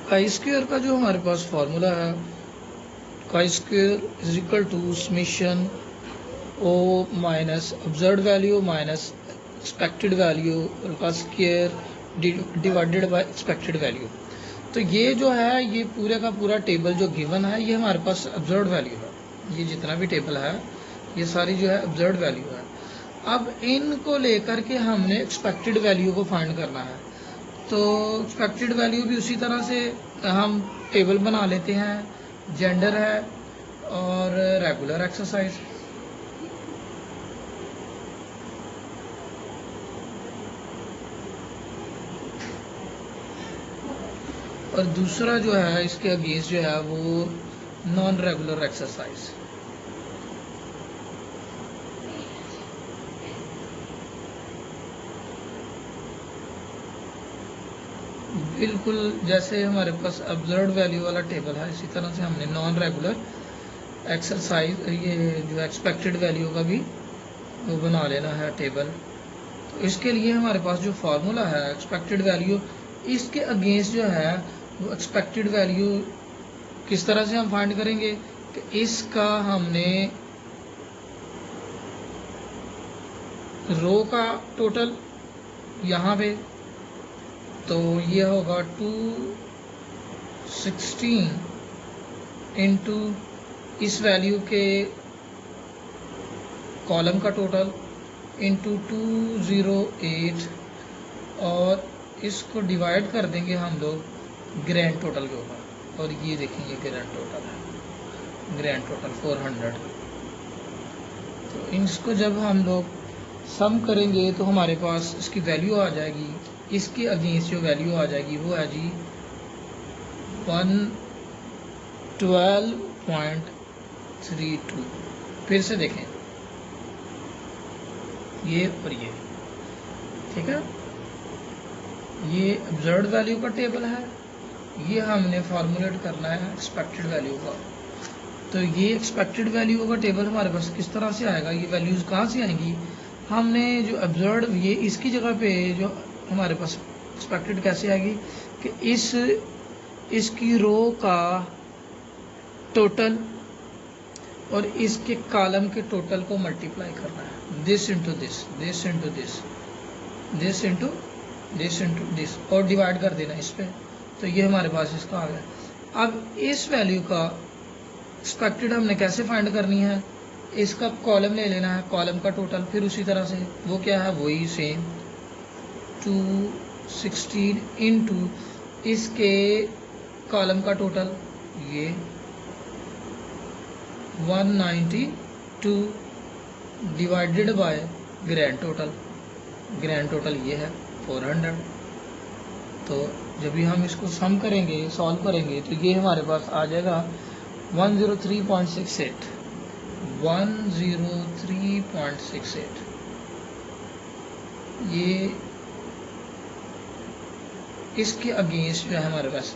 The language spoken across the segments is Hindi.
काई स्क्वायर का जो हमारे पास फार्मूला है, chi square is equal to summation O minus observed value minus expected value का square divided by expected value. तो ये जो है, ये पूरे का पूरा टेबल जो गिवन है, ये हमारे पास ऑब्जर्व्ड वैल्यू है। ये जितना भी टेबल है, ये सारी जो है ऑब्जर्व्ड वैल्यू है। अब इनको लेकर के हमने एक्सपेक्टेड वैल्यू को फाइंड करना है। तो एक्सपेक्टेड वैल्यू भी उसी तरह से हम टेबल बना लेते हैं। जेंडर है और रेगुलर एक्सरसाइज। और दूसरा जो है इसके अगेंस्ट जो है वो नॉन रेगुलर एक्सरसाइज। बिल्कुल जैसे हमारे पास ऑब्जर्व्ड वैल्यू वाला टेबल है, इसी तरह से हमने नॉन रेगुलर एक्सरसाइज, ये जो एक्सपेक्टेड वैल्यू का भी वो बना लेना है टेबल। तो इसके लिए हमारे पास जो फार्मूला है एक्सपेक्टेड वैल्यू, इसके अगेंस्ट जो है वो एक्सपेक्टेड वैल्यू किस तरह से हम फाइंड करेंगे कि इसका हमने रो का टोटल यहाँ पे, तो ये होगा 216 इंटू इस वैल्यू के कॉलम का टोटल इंटू 208 और इसको डिवाइड कर देंगे हम लोग ग्रैंड टोटल के ऊपर। और ये देखेंगे ग्रैंड टोटल है, ग्रैंड टोटल 400। तो इसको जब हम लोग सम करेंगे तो हमारे पास इसकी वैल्यू आ जाएगी। इसके अगेंस्ट जो वैल्यू आ जाएगी वो है जी 112.32। फिर से देखें, ये और ये, ठीक है। ये ऑब्जर्व्ड वैल्यू का टेबल है, ये हमने फॉर्मुलेट करना है एक्सपेक्टेड वैल्यू का। तो ये एक्सपेक्टेड वैल्यू का टेबल हमारे पास किस तरह से आएगा, ये वैल्यूज कहाँ से आएंगी। हमने जो ऑब्जर्व्ड, ये इसकी जगह पे जो हमारे पास एक्सपेक्टेड कैसे आएगी कि इसकी रो का टोटल और इसके कॉलम के टोटल को मल्टीप्लाई करना है। This into this, this into this, this into this into this, और डिवाइड कर देना इस पे। तो ये हमारे पास इसका आ गया। अब इस वैल्यू का एक्सपेक्टेड हमने कैसे फाइंड करनी है, इसका कॉलम ले लेना है, कॉलम का टोटल, फिर उसी तरह से वो क्या है, वही सेम 216 इंटू इसके कॉलम का टोटल ये 192 divided by grand total, grand total ये है 400। तो जब भी हम इसको सम करेंगे, सॉल्व करेंगे, तो ये हमारे पास आ जाएगा 103.68, 103.68। ये इसके अगेंस्ट जो है हमारे पास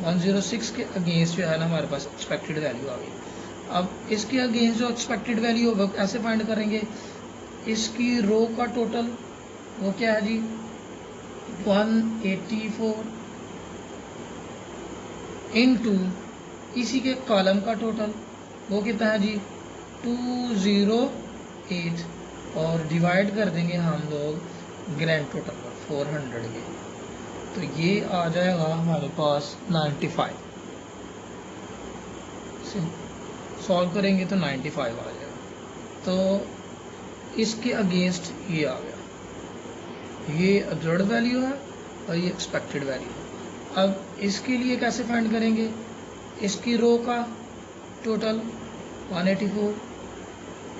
106 के अगेंस्ट जो है ना हमारे पास एक्सपेक्टेड वैल्यू आ गई। अब इसके अगेंस्ट जो एक्सपेक्टेड वैल्यू होगा कैसे फाइंड करेंगे, इसकी रो का टोटल वो क्या है जी 184 इंटू इसी के कॉलम का टोटल वो कितना है जी 208 और डिवाइड कर देंगे हम लोग ग्रैंड टोटल पर 400 के। तो ये आ जाएगा हमारे पास 95। सॉल्व करेंगे तो 95 आ जाएगा। तो इसके अगेंस्ट ये आ गया, ये ऑब्जर्व्ड वैल्यू है और ये एक्सपेक्टेड वैल्यू है। अब इसके लिए कैसे फाइंड करेंगे, इसकी रो का टोटल 184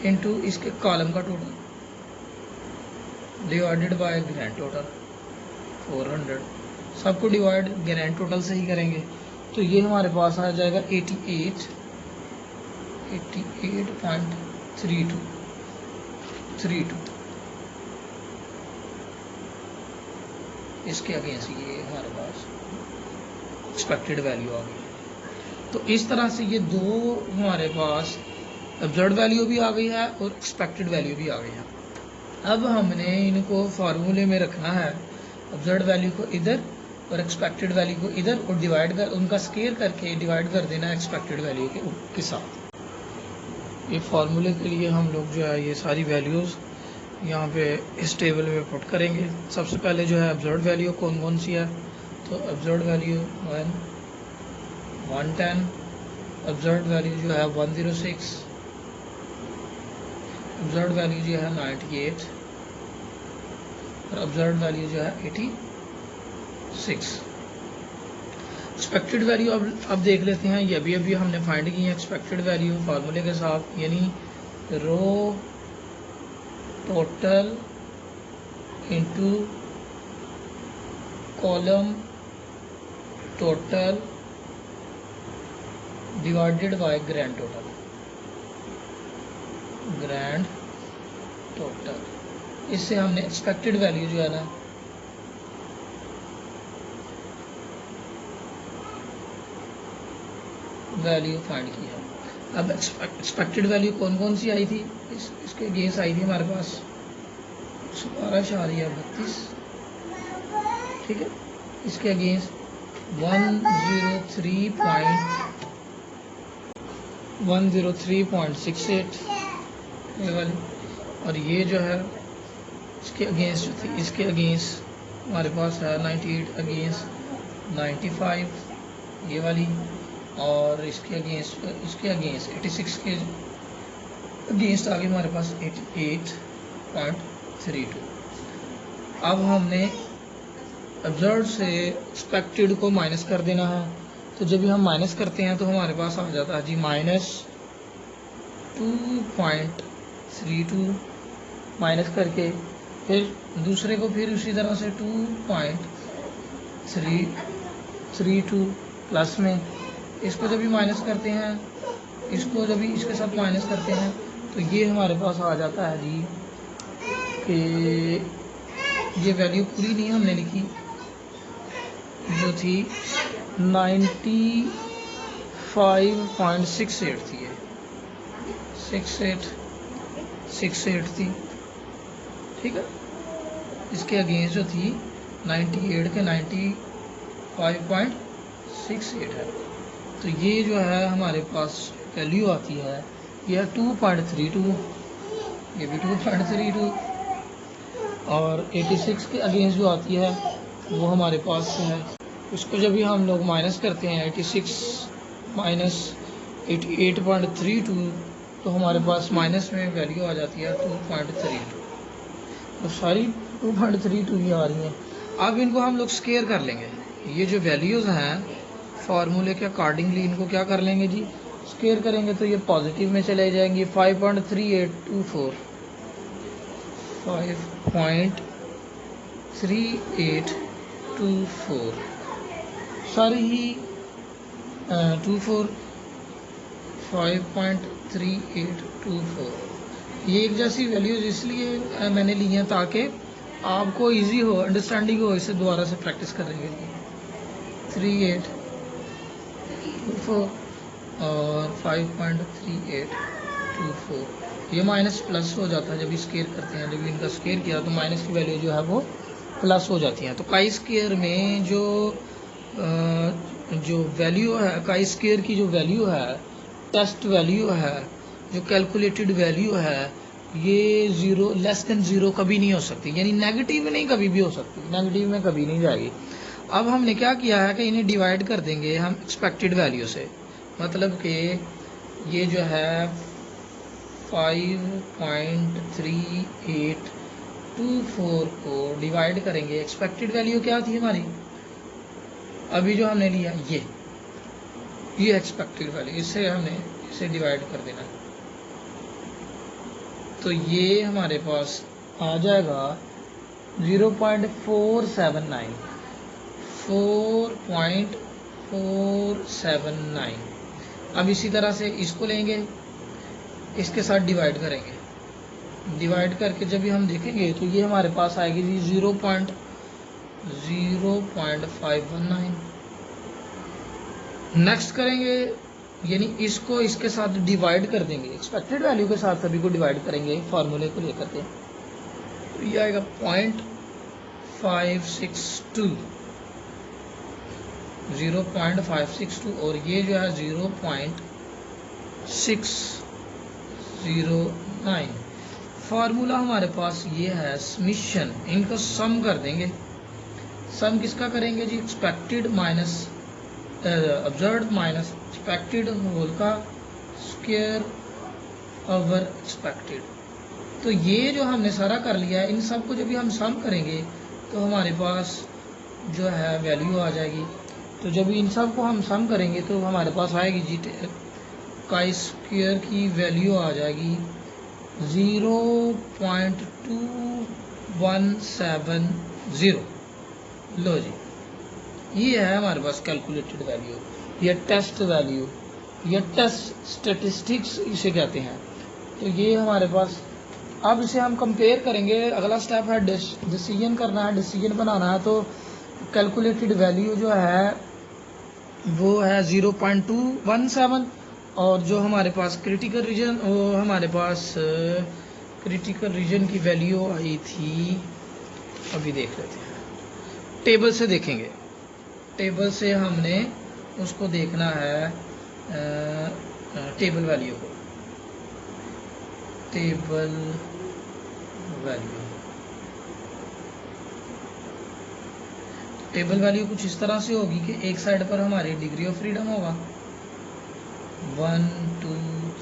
इंटू इसके कॉलम का total divided by grand total 400। सबको डिवाइड ग्रैंड टोटल से ही करेंगे तो ये हमारे पास आ जाएगा 88.32। इसके अगेंस्ट ये हमारे पास एक्सपेक्टेड वैल्यू आ गई। तो इस तरह से ये दो हमारे पास ऑब्जर्व्ड वैल्यू भी आ गई है और एक्सपेक्टेड वैल्यू भी आ गई है। अब हमने इनको फार्मूले में रखना है, ऑब्जर्व्ड वैल्यू को इधर और एक्सपेक्टेड वैल्यू को इधर और डिवाइड कर, उनका स्केयर करके डिवाइड कर देना एक्सपेक्टेड वैल्यू के साथ। ये फार्मूले के लिए हम लोग जो है ये सारी वैल्यूज़ यहाँ पे इस टेबल में पुट करेंगे। सबसे पहले जो है ऑब्जर्व्ड वैल्यू कौन कौन सी है, तो ऑब्जर्व्ड वैल्यू 110, ऑब्जर्व्ड वैल्यू जो है 106, ऑब्जर्व्ड वैल्यू जो है 98 और ऑब्जर्व्ड वैल्यू जो है 86। एक्सपेक्टेड वैल्यू अब देख लेते हैं, ये अभी हमने फाइंड की है एक्सपेक्टेड वैल्यू फार्मूले के साथ, यानी row total into column total divided by grand total. इससे हमने एक्सपेक्टेड वैल्यू जो है ना वैल्यू फाइंड की है। अब एक्सपेक्टेड वैल्यू कौन कौन सी आई थी, इसके अगेंस्ट आई थी हमारे पास 12.32, ठीक है। इसके अगेंस्ट 103.68 ये वाली, और ये जो है इसके अगेंस्ट जो थी, इसके अगेंस्ट हमारे पास है 98 अगेंस्ट 95 ये वाली, और इसके अगेंस्ट 86 के अगेंस्ट आ गई हमारे पास 88.32। अब हमने ऑब्जर्व से एक्सपेक्टेड को माइनस कर देना है, तो जब भी हम माइनस करते हैं तो हमारे पास आ जाता है जी -2.32, माइनस करके फिर दूसरे को फिर उसी तरह से 2.332 प्लस में, इसको जब भी माइनस करते हैं, इसको जब भी इसके साथ माइनस करते हैं तो ये हमारे पास आ जाता है जी कि ये वैल्यू पूरी नहीं हमने लिखी जो थी 95.68 थी, ये 68 थी, ठीक है। इसके अगेंस्ट जो थी 98 के 95.68 है, तो ये जो है हमारे पास वैल्यू आती है यह 2.32, ये भी 2.32, और 86 के अगेंस्ट जो आती है वो हमारे पास है, इसको जब भी हम लोग माइनस करते हैं 86 माइनस 88.32 तो हमारे पास माइनस में वैल्यू आ जाती है 2.32, तो सारी 2.32 ही आ रही हैं। अब इनको हम लोग स्केयर कर लेंगे, ये जो वैल्यूज़ हैं फार्मूले के अकॉर्डिंगली इनको क्या कर लेंगे जी, स्केयर करेंगे तो ये पॉजिटिव में चले जाएंगे। 5.3824 5.3824 सारी ही 5.3824 ये एक जैसी वैल्यूज इसलिए मैंने ली हैं ताकि आपको इजी हो, अंडरस्टैंडिंग हो, इसे दोबारा से प्रैक्टिस करेंगे। 3824 और 5.3824 ये माइनस प्लस हो जाता है जब स्केयर करते हैं, जब इनका स्केयर किया तो माइनस की वैल्यू जो है वो प्लस हो जाती है। तो काई स्केयर में जो वैल्यू है, काई स्केयर की जो वैल्यू है, टेस्ट वैल्यू है, जो कैलकुलेटेड वैल्यू है, ये 0 लेस देन 0 कभी नहीं हो सकती, यानी नेगेटिव में नहीं कभी भी हो सकती, नेगेटिव में कभी नहीं जाएगी। अब हमने क्या किया है कि इन्हें डिवाइड कर देंगे हम एक्सपेक्टेड वैल्यू से, मतलब कि ये जो है 5.3824 को डिवाइड करेंगे। एक्सपेक्टेड वैल्यू क्या थी हमारी, अभी जो हमने लिया ये एक्सपेक्टेड वैल्यू, इससे हमने इसे डिवाइड कर देना, तो ये हमारे पास आ जाएगा 4.479। अब इसी तरह से इसको लेंगे, इसके साथ डिवाइड करेंगे, डिवाइड करके जब भी हम देखेंगे तो ये हमारे पास आएगी जी 0.519। नेक्स्ट करेंगे, यानी इसको इसके साथ डिवाइड कर देंगे, एक्सपेक्टेड वैल्यू के साथ सभी को डिवाइड करेंगे फार्मूले को लेकर के, तो ये आएगा 0.562। 0.562 और ये जो है 0.609। फार्मूला हमारे पास ये है समीशन, इनको सम कर देंगे। सम किसका करेंगे जी? Expected minus observed minus expected whole का स्क्वायर ओवर एक्सपेक्टेड। तो ये जो हमने सारा कर लिया है, इन सब को जब भी हम सम करेंगे तो हमारे पास जो है वैल्यू आ जाएगी। तो जब इन सब को हम सम करेंगे तो हमारे पास आएगी जी काई स्क्वायर की वैल्यू आ जाएगी 0.2170। लो जी, ये है हमारे पास कैलकुलेटेड वैल्यू, या टेस्ट वैल्यू, या टेस्ट स्टेटिस्टिक्स इसे कहते हैं। तो ये हमारे पास, अब इसे हम कंपेयर करेंगे। अगला स्टेप है डिसीजन करना है, डिसीजन बनाना है। तो कैलकुलेटेड वैल्यू जो है वो है 0.217 और जो हमारे पास क्रिटिकल रीजन, वो हमारे पास क्रिटिकल रीजन की वैल्यू आई थी, अभी देख लेते हैं, टेबल से देखेंगे। टेबल से हमने उसको देखना है, टेबल वैल्यू को, टेबल वैल्यू। टेबल वैल्यू कुछ इस तरह से होगी कि एक साइड पर हमारी डिग्री ऑफ फ्रीडम होगा 1 2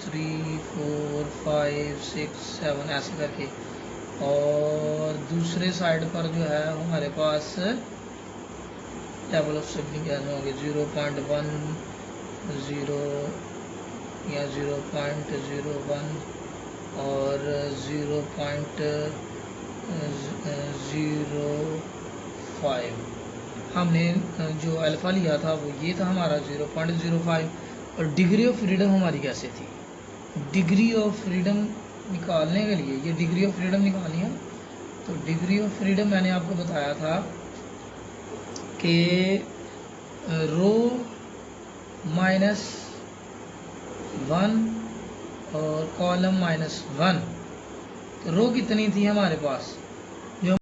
3 4 5 6 7 ऐसे करके, और दूसरे साइड पर जो है हमारे पास लेवल ऑफ सिग्निफिकेंस होंगे 0.10 या 0.01 और 0.05। हमने जो अल्फा लिया था वो ये था हमारा 0.05। और डिग्री ऑफ फ्रीडम हमारी कैसे थी? डिग्री ऑफ फ्रीडम निकालने के लिए, ये डिग्री ऑफ फ्रीडम निकालनी है। तो डिग्री ऑफ फ्रीडम मैंने आपको बताया था कि रो -1 और कॉलम -1। तो रो कितनी थी हमारे पास?